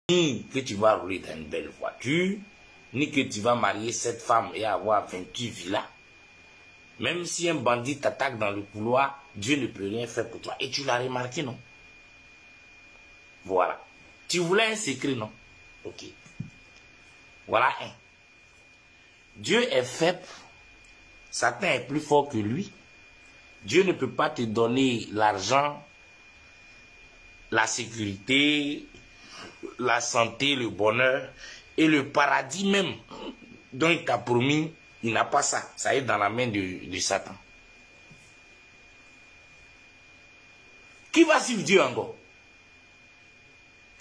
ni que tu vas rouler dans une belle voiture, ni que tu vas marier cette femme et avoir 28 villas. Même si un bandit t'attaque dans le couloir, Dieu ne peut rien faire pour toi. Et tu l'as remarqué, non? Voilà. Tu voulais un secret, non? Ok. Voilà un. Dieu est faible. Satan est plus fort que lui. Dieu ne peut pas te donner l'argent, la sécurité, la santé, le bonheur et le paradis même dont il t'a promis. Il n'a pas ça. Ça est dans la main de Satan. Qui va suivre Dieu encore?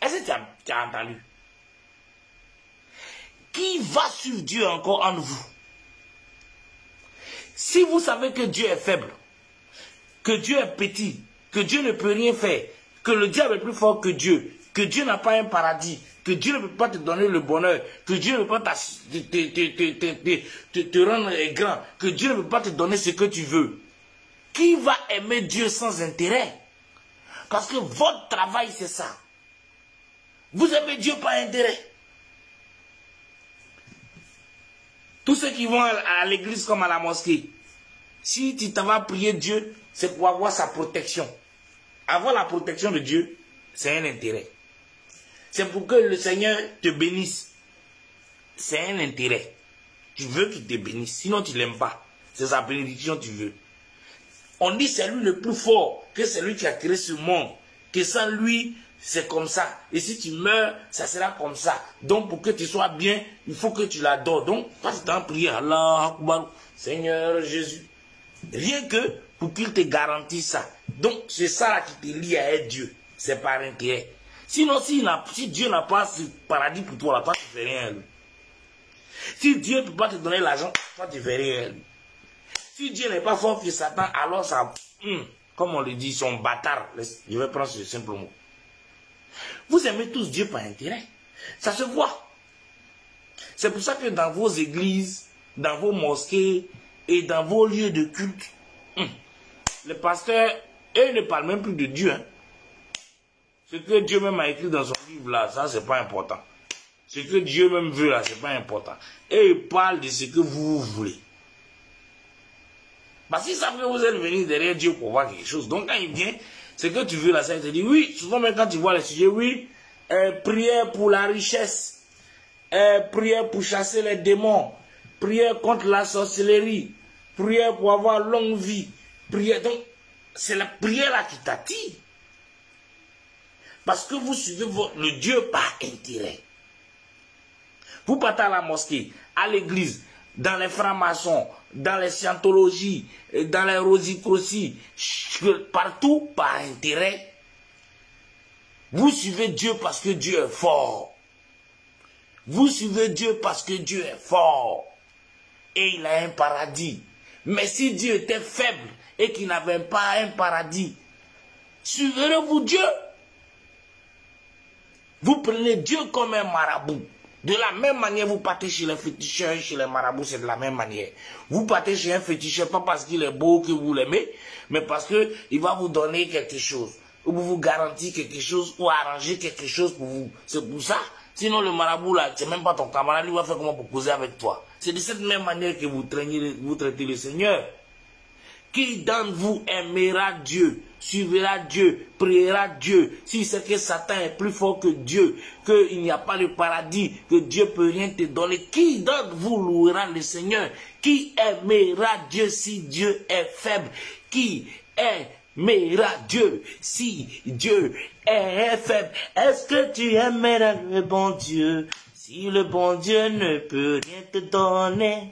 Est-ce que tu as entendu? Qui va suivre Dieu encore entre vous? Si vous savez que Dieu est faible, que Dieu est petit, que Dieu ne peut rien faire, que le diable est plus fort que Dieu n'a pas un paradis, que Dieu ne peut pas te donner le bonheur, que Dieu ne peut pas te rendre grand, que Dieu ne peut pas te donner ce que tu veux. Qui va aimer Dieu sans intérêt? Parce que votre travail, c'est ça. Vous aimez Dieu par intérêt. Tous ceux qui vont à l'église comme à la mosquée, si tu t'en vas prier Dieu, c'est pour avoir sa protection. Avoir la protection de Dieu, c'est un intérêt. C'est pour que le Seigneur te bénisse. C'est un intérêt. Tu veux qu'il te bénisse, sinon tu ne l'aimes pas. C'est sa bénédiction que tu veux. On dit c'est lui le plus fort, que c'est lui qui a créé ce monde. Que sans lui, c'est comme ça. Et si tu meurs, ça sera comme ça. Donc pour que tu sois bien, il faut que tu l'adores. Donc, quand tu t'en pries, Allah Akbar, Seigneur Jésus. Rien que pour qu'il te garantisse ça. Donc c'est ça là qui te lie à être Dieu. C'est par intérêt. Sinon, si Dieu n'a pas ce paradis pour toi, là, toi tu fais rien à lui. Si Dieu ne peut pas te donner l'argent, toi tu fais rien à lui. Si Dieu n'est pas fort que Satan, alors ça, comme on le dit, son bâtard. Je vais prendre ce simple mot. Vous aimez tous Dieu par intérêt. Ça se voit. C'est pour ça que dans vos églises, dans vos mosquées et dans vos lieux de culte, les pasteurs, eux, ne parlent même plus de Dieu. Hein. Ce que Dieu même a écrit dans son livre là, ça c'est pas important. Ce que Dieu même veut là, c'est pas important. Et ils parlent de ce que vous voulez. Parce qu'ils savent que vous êtes venus derrière Dieu pour voir quelque chose. Donc quand il vient, ce que tu veux là, ça il te dit, oui, souvent même quand tu vois les sujets, oui, prière pour la richesse, prière pour chasser les démons, prière contre la sorcellerie, prière pour avoir longue vie, prière. Donc, c'est la prière là qui t'attire. Parce que vous suivez le Dieu par intérêt. Vous partez à la mosquée, à l'église, dans les francs-maçons, dans les scientologies, dans les rosicrocies, partout par intérêt. Vous suivez Dieu parce que Dieu est fort. Vous suivez Dieu parce que Dieu est fort. Et il a un paradis. Mais si Dieu était faible et qu'il n'avait pas un paradis, suivrez-vous Dieu? Vous prenez Dieu comme un marabout. De la même manière, vous partez chez les féticheurs, chez les marabouts, c'est de la même manière. Vous partez chez un féticheur, pas parce qu'il est beau que vous l'aimez, mais parce qu'il va vous donner quelque chose, ou vous garantir quelque chose, ou arranger quelque chose pour vous. C'est pour ça. Sinon, le marabout, là, c'est même pas ton camarade, il va faire comment pour causer avec toi. C'est de cette même manière que vous traitez le Seigneur. Qui d'entre vous aimera Dieu, suivra Dieu, priera Dieu, si c'est que Satan est plus fort que Dieu, qu'il n'y a pas de paradis, que Dieu peut rien te donner, qui d'entre vous louera le Seigneur? Qui aimera Dieu si Dieu est faible? Qui aimera Dieu si Dieu est faible? Est-ce que tu aimeras le bon Dieu si le bon Dieu ne peut rien te donner?